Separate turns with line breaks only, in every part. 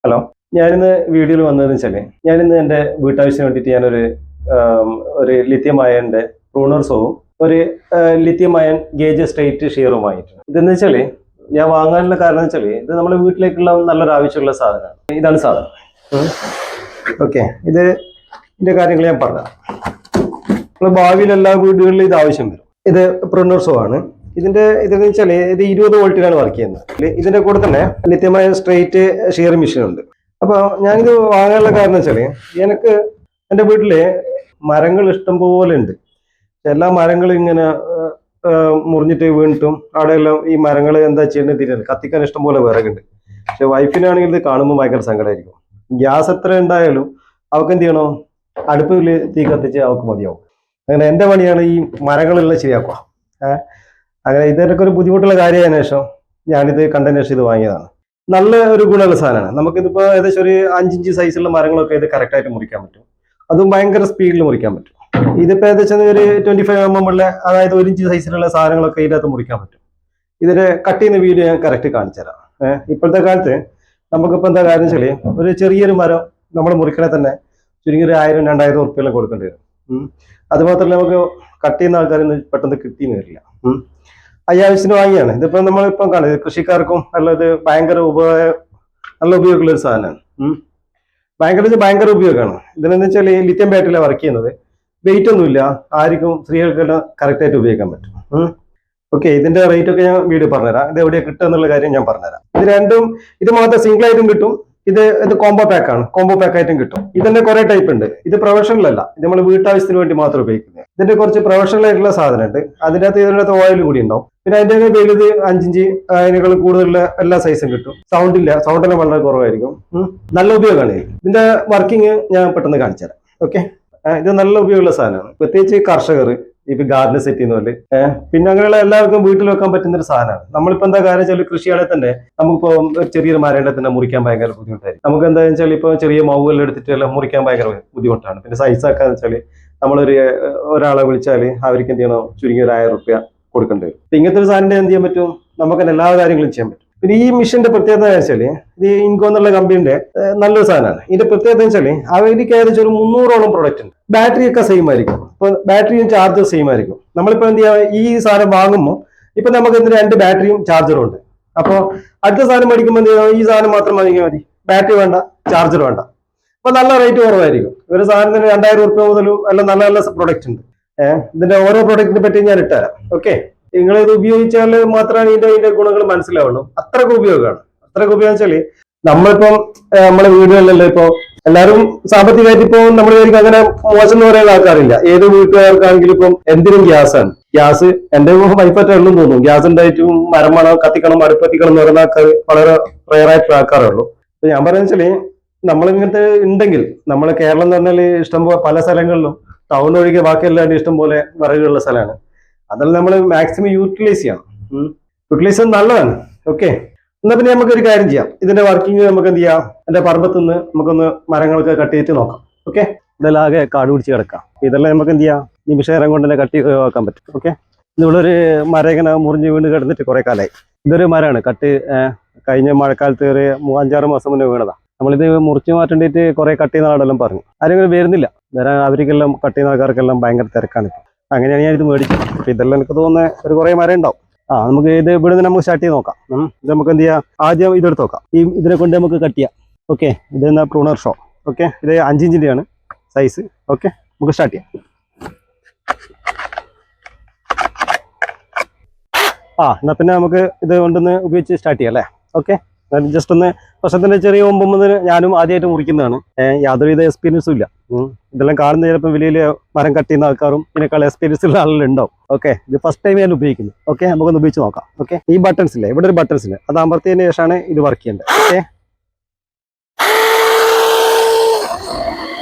Hello, ഞാനിന്ന് വീഡിയോയിൽ വന്നതെന്ന് വെച്ചാൽ ഞാനിന്ന് എൻ്റെ വീട്ടാവശ്യത്തിന് വേണ്ടിയിട്ട് ഞാനൊരു ലിഥിയം അയണിൻ്റെ പ്രൂണർ സോവും ഒരു ലിഥിയം അയൺ ഗേജ് സ്ട്രെയിറ്റ് ഷീറും വാങ്ങിയിട്ടുണ്ട്. ഇതെന്ന് വെച്ചാൽ ഞാൻ വാങ്ങാനുള്ള കാരണം എന്ന് വെച്ചാൽ ഇത് നമ്മുടെ വീട്ടിലേക്കുള്ള നല്ലൊരു ആവശ്യമുള്ള സാധനമാണ്. ഇതാണ് സാധനം. ഓക്കെ, ഇതിൻ്റെ കാര്യങ്ങൾ ഞാൻ പറഞ്ഞത് നമ്മൾ ഭാവിയിൽ എല്ലാ വീടുകളിലും ഇത് ആവശ്യം വരും. ഇത് പ്രൂണർ സോ ആണ്. ഇതെന്ന് വെച്ചാൽ ഇത് 20 വോൾട്ടിലാണ് വർക്ക് ചെയ്യുന്നത്. ഇതിന്റെ കൂടെ തന്നെ lithium ion straight sharing machine ഉണ്ട്. അപ്പോൾ ഞാനിത് വാങ്ങാനുള്ള കാരണം വെച്ചാൽ എനിക്ക് എൻ്റെ വീട്ടില് മരങ്ങൾ ഇഷ്ടം പോലെ ഉണ്ട്. എല്ലാ മരങ്ങളും ഇങ്ങനെ മുറിഞ്ഞിട്ട് വീണിട്ടും അവിടെയെല്ലാം ഈ മരങ്ങൾ എന്താ ചെയ്യേണ്ടത് തിരിഞ്ഞത് കത്തിക്കാൻ ഇഷ്ടം പോലെ വിറകുണ്ട്. പക്ഷെ വൈഫിനാണെങ്കിൽ ഇത് കാണുമ്പോൾ ഭയങ്കര സങ്കടമായിരിക്കും. ഗ്യാസ് എത്ര ഉണ്ടായാലും അവൾക്ക് എന്ത് ചെയ്യണോ, അടുപ്പിൽ തീ കത്തിച്ച് അവൾക്ക് മതിയാവും. അങ്ങനെ എൻ്റെ പണിയാണ് ഈ മരങ്ങളെല്ലാം ശരിയാക്കുക. അങ്ങനെ ഇതൊക്കെ ഒരു ബുദ്ധിമുട്ടുള്ള കാര്യമായതിനു ശേഷം ഞാനിത് കണ്ടതിന് ശേഷം ഇത് വാങ്ങിയതാണ്. നല്ല ഒരു ഗുണമുള്ള സാധനമാണ്. നമുക്കിതിപ്പോൾ ഏകദേശം ഒരു 5 ഇഞ്ച് സൈസുള്ള മരങ്ങളൊക്കെ ഇത് കറക്റ്റായിട്ട് മുറിക്കാൻ പറ്റും. അതും ഭയങ്കര സ്പീഡിൽ മുറിക്കാൻ പറ്റും. ഇതിപ്പോൾ ഏകദേശം ഒരു 25 mm ഉള്ള, അതായത് 1 ഇഞ്ച് സൈസിലുള്ള സാധനങ്ങളൊക്കെ ഇതിനകത്ത് മുറിക്കാൻ പറ്റും. ഇതിന് കട്ട് ചെയ്യുന്ന വീഡിയോ ഞാൻ കറക്റ്റ് കാണിച്ചു തരാം. ഇപ്പോഴത്തെ കാലത്ത് നമുക്കിപ്പോൾ എന്താ കാര്യം വെച്ചാൽ ഒരു ചെറിയൊരു മരം നമ്മൾ മുറിക്കണേ തന്നെ ചുരുങ്ങി ഒരു 1000-2000 ഉറുപ്പിയെല്ലാം കൊടുക്കേണ്ടി വരും. അതുമാത്രമല്ല നമുക്ക് കട്ട് ചെയ്യുന്ന ആൾക്കാരൊന്നും പെട്ടെന്ന് കിട്ടിയെന്ന് വരില്ല. അയ്യാവശ്യത്തിന് വാങ്ങിയാണ്. ഇതിപ്പോൾ നമ്മളിപ്പം കാണുന്നത് കൃഷിക്കാർക്കും അല്ലാതെ ഭയങ്കര നല്ല ഉപയോഗമുള്ള ഒരു സാധനമാണ്. ഭയങ്കര ഉപയോഗമാണ്. ഇതിനെന്ന് വെച്ചാൽ ഈ ലിഥിയം ബാറ്ററിയിലാണ് വർക്ക് ചെയ്യുന്നത്. വെയിറ്റ് ഒന്നുമില്ല, ആർക്കും സ്ത്രീകൾക്കെല്ലാം കറക്റ്റായിട്ട് ഉപയോഗിക്കാൻ പറ്റും. ഓക്കെ, ഇതിന്റെ റേറ്റ് ഒക്കെ ഞാൻ വീഡിയോ പറഞ്ഞുതരാം. ഇത് എവിടെയാണ് കിട്ടുക എന്നുള്ള കാര്യം ഞാൻ പറഞ്ഞുതരാം. ഇത് മാത്രം സിംഗിൾ ആയിട്ടും കിട്ടും. ഇത് കോംബോ പാക്ക് ആണ്. കോംബോ പാക്ക് ആയിട്ടും കിട്ടും. ഇതിന്റെ കുറെ ടൈപ്പ് ഉണ്ട്. ഇത് പ്രൊഫഷണൽ അല്ല, ഇത് നമ്മൾ വീട്ടാവശ്യത്തിന് വേണ്ടി മാത്രം ഉപയോഗിക്കുന്നത്. ഇതിന്റെ കുറച്ച് പ്രൊഫഷണൽ ആയിട്ടുള്ള സാധനം ഉണ്ട്. ഇതിനകത്ത് ഓയിൽ കൂടി ഉണ്ടാവും. പിന്നെ അതിന്റെ വലുത് 5 ഇഞ്ച് അതിനേക്കാൾ കൂടുതലുള്ള എല്ലാ സൈസും കിട്ടും. സൗണ്ടെല്ലാം വളരെ കുറവായിരിക്കും. നല്ല ഉപയോഗമാണ്. ഇതിന്റെ വർക്കിംഗ് ഞാൻ പെട്ടെന്ന് കാണിച്ചു തരാം. ഓക്കെ, ഇത് നല്ല ഉപയോഗമുള്ള സാധനമാണ്. പ്രത്യേകിച്ച് കർഷകർ ഇപ്പൊ ഗാർഡൻ സെറ്റ് ചെയ്യുന്ന പോലെ പിന്നെ അങ്ങനെയുള്ള എല്ലാവർക്കും വീട്ടിൽ വെക്കാൻ പറ്റുന്ന ഒരു സാധനമാണ്. നമ്മളിപ്പോ എന്താ കാര്യം വെച്ചാൽ കൃഷിയാണെങ്കിൽ തന്നെ നമുക്കിപ്പോ ഒരു ചെറിയൊരു മരേണ്ട തന്നെ മുറിക്കാൻ ഭയങ്കര ബുദ്ധിമുട്ടായിരിക്കും. നമുക്ക് എന്താണെന്ന് വെച്ചാൽ ഇപ്പൊ ചെറിയ മൗവെല്ലാം എടുത്തിട്ട് എല്ലാം മുറിക്കാൻ ഭയങ്കര ബുദ്ധിമുട്ടാണ്. പിന്നെ സൈസാക്കാന്ന് വെച്ചാൽ ഒരാളെ വിളിച്ചാൽ അവർക്ക് എന്ത് ചെയ്യണം, ചുരുങ്ങി ഒരു 1000 ഉറുപ്പിക കൊടുക്കേണ്ടി വരും. ഇങ്ങനത്തെ ഒരു സാധനം എന്ത് ചെയ്യാൻ പറ്റും, നമുക്ക് തന്നെ എല്ലാ കാര്യങ്ങളും ചെയ്യാൻ പറ്റും. പിന്നെ ഈ മെഷീന്റെ പ്രത്യേകത എന്ന് വെച്ചാൽ ഇത് ഇൻകോ എന്നുള്ള കമ്പനിയുടെ നല്ലൊരു സാധനമാണ്. ഇതിന്റെ പ്രത്യേകത എന്ന് വെച്ചാൽ അവർക്ക് ഏകദേശം ഒരു 300ഓളം പ്രൊഡക്റ്റ് ഉണ്ട്. ബാറ്ററി ഒക്കെ സെയിം ആയിരിക്കും. ഇപ്പൊ ബാറ്ററിയും ചാർജർ സെയിം ആയിരിക്കും. നമ്മളിപ്പോ എന്ത് ചെയ്യാം, ഈ സാധനം വാങ്ങുമ്പോൾ ഇപ്പൊ നമുക്ക് 2 ബാറ്ററിയും ചാർജറും ഉണ്ട്. അപ്പോൾ അടുത്ത സാധനം മേടിക്കുമ്പോൾ എന്ത് ചെയ്യാം, ഈ സാധനം മാത്രം വാങ്ങിയാൽ മതി, ബാറ്ററി വേണ്ട, ചാർജർ വേണ്ട. അപ്പൊ നല്ല റേറ്റ് കുറവായിരിക്കും. ഒരു സാധനത്തിന് 2000 ഉറുപ്പിക മുതലും എല്ലാം നല്ല നല്ല പ്രൊഡക്റ്റ് ഉണ്ട്. ഇതിന്റെ ഓരോ പ്രൊഡക്റ്റിനെ പറ്റി ഞാൻ ഇട്ടുതരാം. ഓക്കെ, നിങ്ങൾ ഇത് ഉപയോഗിച്ചാൽ മാത്രമാണ് ഇതിന്റെ ഗുണങ്ങൾ മനസ്സിലാവുള്ളൂ. അത്രയ്ക്ക് ഉപയോഗമാണ്. വെച്ചാല് നമ്മളിപ്പം നമ്മളെ വീടുകളിലല്ലോ ഇപ്പൊ എല്ലാവരും സാമ്പത്തികമായിട്ട് ഇപ്പൊ നമ്മൾ അങ്ങനെ മോശം എന്ന് പറയുന്ന ആൾക്കാരില്ല. ഏത് വീട്ടുകാർക്കാണെങ്കിലും ഇപ്പം എന്തിനും ഗ്യാസാണ്. ഗ്യാസ് എന്റെ വൈഫായിട്ട് ഉള്ളൂ തോന്നുന്നു. ഗ്യാസ് ഉണ്ടായിട്ടും മരം വേണം, കത്തിക്കണം, അടുപ്പത്തിക്കണം എന്ന് പറയുന്ന ആൾക്കാർ വളരെ റയറായിട്ടുള്ള ആൾക്കാരുള്ളൂ. അപ്പൊ ഞാൻ പറയുന്നത് വെച്ചാല് നമ്മളിങ്ങനത്തെ ഉണ്ടെങ്കിൽ നമ്മള് കേരളം എന്ന് പറഞ്ഞാൽ ഇഷ്ടംപോലെ പല സ്ഥലങ്ങളിലും ടൗൺ ഒഴികെ ബാക്കിയെല്ലാം ഇഷ്ടംപോലെ വിറകുള്ള സ്ഥലമാണ്. അതെല്ലാം നമ്മൾ മാക്സിമം യൂട്ടിലൈസ് ചെയ്യണം. യൂട്ടിലൈസ് നല്ലതാണ്. ഓക്കെ, എന്നാ പിന്നെ നമുക്കൊരു കാര്യം ചെയ്യാം. ഇതിന്റെ വർക്കിംഗ് നമുക്ക് എന്ത് ചെയ്യാം, എന്റെ പറമ്പത്ത് നിന്ന് നമുക്കൊന്ന് മരങ്ങളൊക്കെ കട്ട് ചെയ്തിട്ട് നോക്കാം. ഓക്കെ, ഇതെല്ലാം ആകെ കാട് പിടിച്ച് കിടക്കാം. ഇതെല്ലാം നമുക്ക് എന്ത് ചെയ്യാം, നിമിഷം കൊണ്ട് തന്നെ കട്ട് ചെയ്ത് വെക്കാൻ പറ്റും. ഓക്കെ, ഇവിടെ ഒരു മരം ഇങ്ങനെ മുറിഞ്ഞ് വീണ് കിടന്നിട്ട് കുറെ കാലമായി. ഇതൊരു മരമാണ് കഴിഞ്ഞ മഴക്കാലത്ത് ഒരു 5-6 മാസം മുന്നേ വീണതാ. നമ്മളിത് മുറിച്ച് മാറ്റേണ്ടിയിട്ട് കുറെ കട്ട് ചെയ്യുന്ന ആളെല്ലാം പറഞ്ഞു. ആരെങ്കിലും വരുന്നില്ല. അവർക്കെല്ലാം കട്ട് ചെയ്യുന്ന ആൾക്കാർക്കെല്ലാം ഭയങ്കര തിരക്കാണ്. അങ്ങനെയാണ് ഞാൻ ഇത് മേടിച്ചത്. അപ്പൊ ഇതെല്ലാം എനിക്ക് തോന്നുന്നത് ഒരു കുറെ മരം ഉണ്ടാവും. നമുക്ക് ഇത് ഇവിടെ നിന്ന് നമുക്ക് സ്റ്റാർട്ട് ചെയ്ത് നോക്കാം. ഇത് നമുക്ക് എന്ത് ചെയ്യാം, ആദ്യം ഇതെടുത്ത് നോക്കാം. ഇതിനെ കൊണ്ട് നമുക്ക് കട്ട് ചെയ്യാം. ഓക്കെ, ഇത് എന്നാ പ്രൂണർ ഷോ. ഓക്കെ, ഇത് 5 ഇഞ്ചിന്റെയാണ് സൈസ്. ഓക്കെ, നമുക്ക് സ്റ്റാർട്ട് ചെയ്യാം. എന്നാ പിന്നെ നമുക്ക് ഇത് കൊണ്ടൊന്ന് ഉപയോഗിച്ച് സ്റ്റാർട്ട് ചെയ്യാം അല്ലേ. ഓക്കെ, ജസ്റ്റ് ഒന്ന് വർഷത്തിന്റെ ചെറിയ ഒമ്പ് മുതൽ ഞാനും ആദ്യമായിട്ട് മുറിക്കുന്നതാണ്. യാതൊരുവിധ എക്സ്പീരിയൻസും ഇല്ല. ഇതെല്ലാം കാണുന്ന ചിലപ്പോൾ വലിയ മരം കട്ട് ചെയ്യുന്ന ആൾക്കാരും ഇതിനേക്കാൾ എക്സ്പീരിയൻസ് ഉള്ള ആളുകളുണ്ടാവും. ഓക്കെ, ഇത് ഫസ്റ്റ് ടൈം ഞാൻ ഉപയോഗിക്കുന്നത്. ഓക്കെ, നമുക്കൊന്ന് ഉപയോഗിച്ച് നോക്കാം. ഓക്കെ, ഈ ബട്ടൺസ് ഇല്ലേ, ഇവിടെ ഒരു ബട്ടൺസ് ഉണ്ട്. അത് അമർത്തിയതിന് ശേഷമാണ് ഇത് വർക്ക് ചെയ്യേണ്ടത്.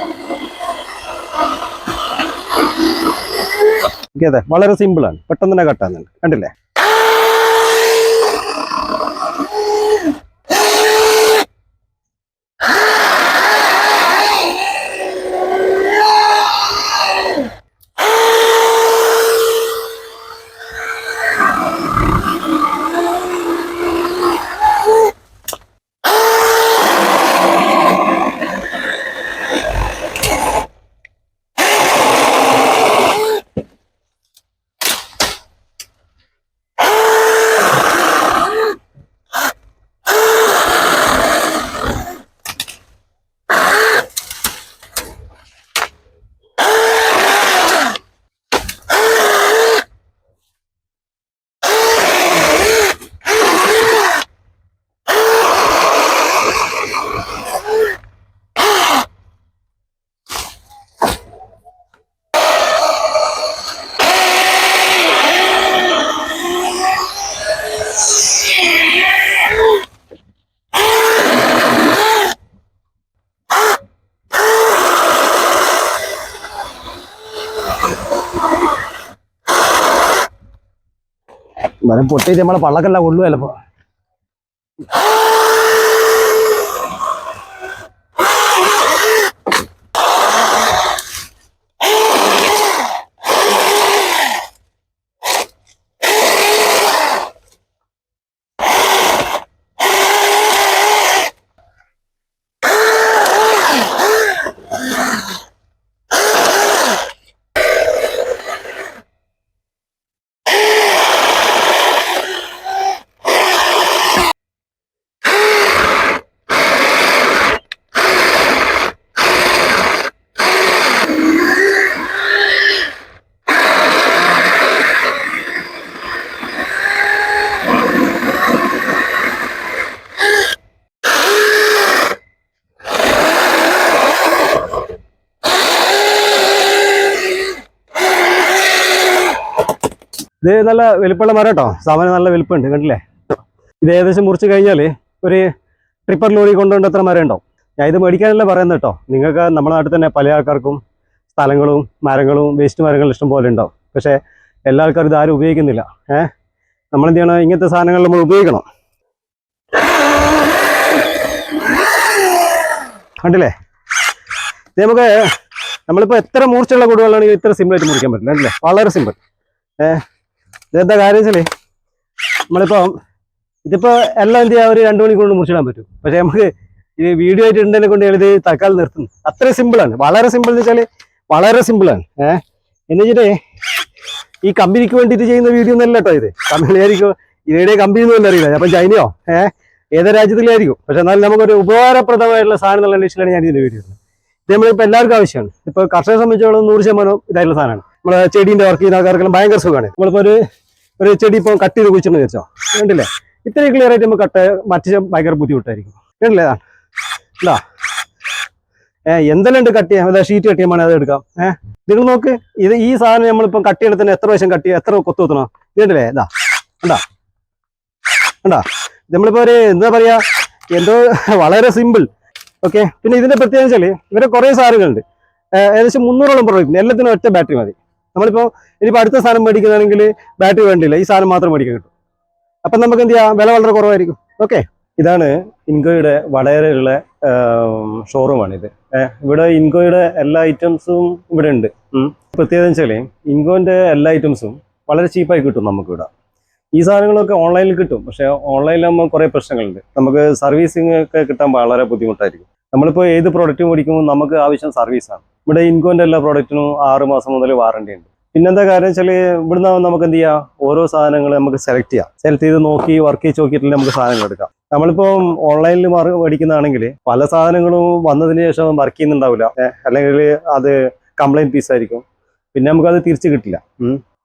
ഓക്കെ, അതെ, വളരെ സിമ്പിളാണ്. പെട്ടെന്ന് തന്നെ കട്ടാകുന്നുണ്ട്. കണ്ടില്ലേ?
മരം പൊട്ടിയിട്ട് നമ്മളെ പള്ളക്കെല്ലാം കൊള്ളു ചിലപ്പോ. ഇത് നല്ല വലിപ്പമുള്ള മരം കേട്ടോ. സാമാന്യം നല്ല വലിപ്പമുണ്ട്, കണ്ടില്ലേ? ഇത് ഏകദേശം മുറിച്ച് കഴിഞ്ഞാൽ ഒരു ട്രിപ്പർ ലോറി കൊണ്ടുകൊണ്ട് എത്ര മരം ഉണ്ടാവും. ഞാൻ ഇത് മേടിക്കാനല്ല പറയുന്നത് കേട്ടോ. നിങ്ങൾക്ക് നമ്മുടെ നാട്ടിൽ തന്നെ പല ആൾക്കാർക്കും സ്ഥലങ്ങളും മരങ്ങളും വേസ്റ്റ് മരങ്ങളും ഇഷ്ടം പോലെ ഉണ്ടാവും. പക്ഷേ എല്ലാ ആൾക്കാരും ഇത് ആരും ഉപയോഗിക്കുന്നില്ല. നമ്മളെന്ത് ചെയ്യണം? ഇങ്ങനത്തെ സാധനങ്ങൾ നമ്മൾ ഉപയോഗിക്കണം. കണ്ടില്ലേ? ഇത് നമുക്ക് നമ്മളിപ്പോൾ എത്ര മൂർച്ചയുള്ള കൂടുകളാണെങ്കിൽ ഇത്ര സിമ്പിളായിട്ട് മുറിക്കാൻ പറ്റില്ല, അല്ലേ? വളരെ സിമ്പിൾ. ഇതെന്താ കാര്യം വെച്ചാൽ നമ്മളിപ്പം ഇതിപ്പോൾ എല്ലാം എന്ത് ചെയ്യാം, ഒരു 2 മണിക്കൂർ മുറിച്ചിടാൻ പറ്റും. പക്ഷേ നമുക്ക് ഈ വീഡിയോ ആയിട്ട് ഉണ്ടതിനെ കൊണ്ട് ഇത് തൽക്കാലം നിർത്തുന്നു. അത്ര സിമ്പിളാണ്, വളരെ സിമ്പിൾ എന്ന് വെച്ചാൽ വളരെ സിമ്പിളാണ്. എന്ന് വെച്ചിട്ട് ഈ കമ്പനിക്ക് വേണ്ടിയിട്ട് ചെയ്യുന്ന വീഡിയോ ഒന്നല്ല കേട്ടോ ഇത്. കമ്പനിയായിരിക്കും ഇതിടെ കമ്പനി ഒന്നും അറിയില്ല. അപ്പം ചൈനയോ ഏത് രാജ്യത്തിലായിരിക്കും. പക്ഷെ എന്നാലും നമുക്കൊരു ഉപകാരപ്രദമായിട്ടുള്ള സാധനം എന്നുള്ള അന്വേഷണമാണ് ഞാൻ ഇതിൻ്റെ വീഡിയോ. ഇത് നമ്മളിപ്പോൾ എല്ലാവർക്കും ആവശ്യമാണ്. ഇപ്പോൾ കർഷകരെ സംബന്ധിച്ചോളം 100% ഇതായിട്ടുള്ള സാധനമാണ്. നമ്മളെ ചെടീൻ്റെ വർക്ക് ചെയ്യുന്ന ആൾക്കാർക്കെല്ലാം ഭയങ്കര സുഖമാണ്. നമ്മളിപ്പോൾ ഒരു ചെടി ഇപ്പോൾ കട്ട് ചെയ്ത് കുഴിച്ചെന്ന് വെച്ചോ, കണ്ടില്ലേ? ഇത്രയും ക്ലിയർ ആയിട്ട് നമുക്ക് മറ്റു ഭയങ്കര ബുദ്ധിമുട്ടായിരിക്കും, കണ്ടില്ലേ? ഇല്ല എന്തെല്ലാം ഉണ്ട് കട്ട് ചെയ്യാം, അതായത് ഷീറ്റ് കട്ട് ചെയ്യാൻ അത് എടുക്കാം. നിങ്ങൾ നോക്ക്, ഇത് ഈ സാധനം നമ്മളിപ്പം കട്ട് ചെയ്യണ തന്നെ എത്ര വശം കട്ട് ചെയ്യുക, എത്ര കൊത്തു കുത്തണം, കണ്ടില്ലേ? ഇതാ കണ്ടാ കണ്ടാ നമ്മളിപ്പോൾ ഒരു എന്താ പറയുക, എന്തോ വളരെ സിമ്പിൾ. ഓക്കെ. പിന്നെ ഇതിന്റെ പ്രത്യേകത വെച്ചാൽ ഇവരെ കുറേ സാധനങ്ങളുണ്ട്. ഏകദേശം 300ഓളം പ്രോഡക്റ്റ്, എല്ലാത്തിനും ഒറ്റ ബാറ്ററി മതി. നമ്മളിപ്പോൾ ഇനിയിപ്പോൾ അടുത്ത സാധനം മേടിക്കുന്നതാണെങ്കിൽ ബാറ്ററി വേണ്ടില്ല, ഈ സാധനം മാത്രം മേടിക്കാൻ കിട്ടും. അപ്പം നമുക്ക് എന്ത് ചെയ്യാം, വില വളരെ കുറവായിരിക്കും. ഓക്കെ. ഇതാണ് ഇൻകോയുടെ വടകരയുള്ള ഷോറൂമാണിത്. ഇവിടെ ഇൻകോയുടെ എല്ലാ ഐറ്റംസും ഇവിടെ ഉണ്ട്. പ്രത്യേകത വെച്ചാൽ ഇൻകോന്റെ എല്ലാ ഐറ്റംസും വളരെ ചീപ്പായി കിട്ടും നമുക്കിവിടെ. ഈ സാധനങ്ങളൊക്കെ ഓൺലൈനിൽ കിട്ടും, പക്ഷേ ഓൺലൈനിലാകുമ്പോൾ കുറേ പ്രശ്നങ്ങളുണ്ട്. നമുക്ക് സർവീസിങ് ഒക്കെ കിട്ടാൻ വളരെ ബുദ്ധിമുട്ടായിരിക്കും. നമ്മളിപ്പോൾ ഏത് പ്രോഡക്റ്റ് മേടിക്കുമ്പോൾ നമുക്ക് ആവശ്യം സർവീസാണ്. ഇവിടെ ഇൻകോന്റെ എല്ലാ പ്രോഡക്റ്റിനും 6 മാസം മുതൽ വാറണ്ടി ഉണ്ട്. പിന്നെന്താ കാര്യം വെച്ചാൽ ഇവിടുന്ന് നമുക്ക് എന്ത് ചെയ്യാം, ഓരോ സാധനങ്ങൾ നമുക്ക് സെലക്ട് ചെയ്ത് നോക്കി വർക്ക് ചെയ്ത് നോക്കിയിട്ടില്ല നമുക്ക് സാധനങ്ങൾ എടുക്കാം. നമ്മളിപ്പോൾ ഓൺലൈനിൽ മേടിക്കുന്നതാണെങ്കിൽ പല സാധനങ്ങളും വന്നതിന് ശേഷം വർക്ക് ചെയ്യുന്നുണ്ടാവില്ല, അല്ലെങ്കിൽ അത് കംപ്ലൈൻറ്റ് പീസായിരിക്കും. പിന്നെ നമുക്കത് തിരിച്ച് കിട്ടില്ല.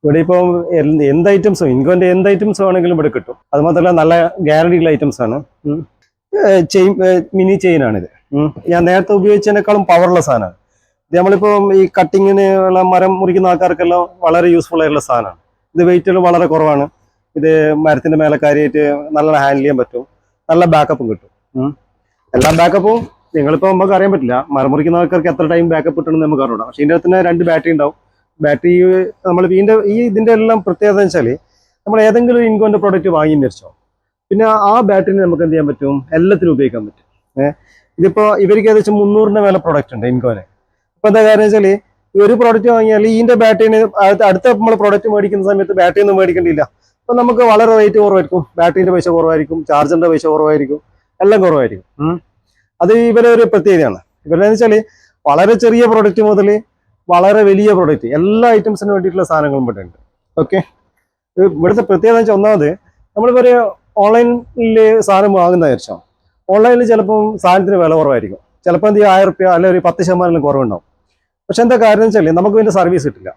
ഇവിടെ ഇപ്പം എന്ത് ഐറ്റംസും ഇൻകോന്റെ എന്ത് ഐറ്റംസും ആണെങ്കിലും ഇവിടെ കിട്ടും. അത് മാത്രമല്ല നല്ല ഗ്യാരണ്ടിയുള്ള ഐറ്റംസ് ആണ്. മിനി ചെയിനാണിത്. ഞാൻ നേരത്തെ ഉപയോഗിച്ചതിനേക്കാളും പവറുള്ള സാധനമാണ് ഇത്. നമ്മളിപ്പോൾ ഈ കട്ടിങ്ങിന് ഉള്ള മരം മുറിക്കുന്ന ആൾക്കാർക്കെല്ലാം വളരെ യൂസ്ഫുൾ ആയിട്ടുള്ള സാധനമാണ് ഇത്. വെയിറ്റുകൾ വളരെ കുറവാണ്. ഇത് മരത്തിന്റെ മേലെ കാര്യമായിട്ട് നല്ല ഹാൻഡിൽ ചെയ്യാൻ പറ്റും. നല്ല ബാക്കപ്പും കിട്ടും. എല്ലാ ബാക്കപ്പും നിങ്ങളിപ്പോൾ നമുക്ക് അറിയാൻ പറ്റില്ല, മരം മുറിക്കുന്ന ആൾക്കാർക്ക് എത്ര ടൈം ബാക്കപ്പ് കിട്ടണമെന്ന് നമുക്ക് അറിയണം. പക്ഷേ ഇതിൻ്റെ അകത്ത് 2 ബാറ്ററി ഉണ്ടാവും. ബാറ്ററി നമ്മൾ ഇതിൻ്റെ എല്ലാം പ്രത്യേകത എന്ന് വെച്ചാൽ നമ്മൾ ഏതെങ്കിലും ഇൻകോന്റെ പ്രോഡക്റ്റ് വാങ്ങിയെന്ന് വെച്ചോ, പിന്നെ ആ ബാറ്ററിനെ നമുക്ക് എന്ത് ചെയ്യാൻ പറ്റും, എല്ലാത്തിനും ഉപയോഗിക്കാൻ പറ്റും. ഇതിപ്പോൾ ഇവർക്ക് ഏകദേശം 300ന്റെ മേലെ പ്രോഡക്റ്റ് ഉണ്ട് ഇൻകോനെ. അപ്പോൾ എന്താ കാര്യം വെച്ചാൽ ഈ ഒരു പ്രോഡക്റ്റ് വാങ്ങിയാൽ ഇതിന്റെ ബാറ്ററിന് അടുത്ത നമ്മൾ പ്രോഡക്റ്റ് മേടിക്കുന്ന സമയത്ത് ബാറ്ററി ഒന്നും മേടിക്കേണ്ടിയില്ല. അപ്പോൾ നമുക്ക് വളരെ റേറ്റ് കുറവായിരിക്കും. ബാറ്ററിന്റെ പൈസ കുറവായിരിക്കും, ചാർജറിന്റെ പൈസ കുറവായിരിക്കും, എല്ലാം കുറവായിരിക്കും. അത് ഇവരെ ഒരു പ്രത്യേകതയാണ്. ഇവരെന്ന് വെച്ചാൽ വളരെ ചെറിയ പ്രോഡക്റ്റ് മുതൽ വളരെ വലിയ പ്രോഡക്റ്റ് എല്ലാ ഐറ്റംസിന് വേണ്ടിയിട്ടുള്ള സാധനങ്ങളും ഇവിടെ ഉണ്ട്. ഓക്കെ. ഇവിടുത്തെ പ്രത്യേകത വെച്ചാൽ ഒന്നാമത് നമ്മളിപ്പോൾ ഒരു ഓൺലൈനിൽ സാധനം വാങ്ങുന്ന വിചാരിച്ചോ, ഓൺലൈനിൽ ചിലപ്പം സാധനത്തിന് വില കുറവായിരിക്കും. ചിലപ്പോൾ എന്ത് ചെയ്യും, 1000 രൂപ അല്ലെങ്കിൽ ഒരു 10% കുറവുണ്ടാവും. പക്ഷെ എന്താ കാര്യം വെച്ചാൽ നമുക്ക് ഇതിന്റെ സർവീസ് കിട്ടില്ല.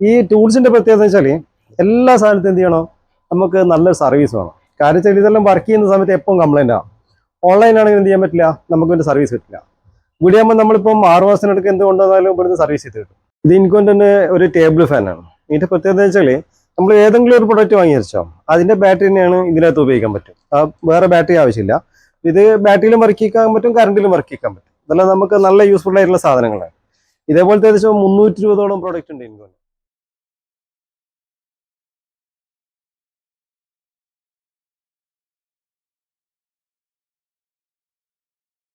ഈ ടൂൾസിന്റെ പ്രത്യേകത വെച്ചാൽ എല്ലാ സാധനത്തിനും എന്ത് ചെയ്യണം, നമുക്ക് നല്ല സർവീസ് വേണം. കാര്യം വെച്ചാൽ ഇതെല്ലാം വർക്ക് ചെയ്യുന്ന സമയത്ത് എപ്പം കംപ്ലൈന്റ് ആവും. ഓൺലൈൻ ആണെങ്കിൽ എന്ത് ചെയ്യാൻ പറ്റില്ല, നമുക്ക് ഇതിന്റെ സർവീസ് കിട്ടില്ല. ഇവിടെ ആകുമ്പോൾ നമ്മളിപ്പം 6 മാസത്തിനടുക്ക് എന്ത് കൊണ്ടുവന്നാലും ഇവിടുന്ന് സർവീസ് ചെയ്ത് കിട്ടും. ഇത് ഇൻകോന്റെ ഒരു ടേബിൾ ഫാനാണ്. ഇതിന്റെ പ്രത്യേകത വെച്ചാൽ നമ്മൾ ഏതെങ്കിലും ഒരു പ്രൊഡക്റ്റ് വാങ്ങി വെച്ചോ, അതിന്റെ ബാറ്ററി തന്നെയാണ് ഇതിനകത്ത് ഉപയോഗിക്കാൻ പറ്റും. വേറെ ബാറ്ററി ആവശ്യമില്ല. ഇത് ബാറ്ററിയിലും വർക്ക് ചെയ്യാൻ പറ്റും, കറണ്ടിലും വർക്ക് ചെയ്യാൻ പറ്റും. ഇതെല്ലാം നമുക്ക് നല്ല യൂസ്ഫുൾ ആയിട്ടുള്ള സാധനങ്ങളാണ്. ഇതേപോലത്തെ ഏകദേശം 320ഓളം പ്രോഡക്റ്റ് ഉണ്ട് ഇൻകോന്.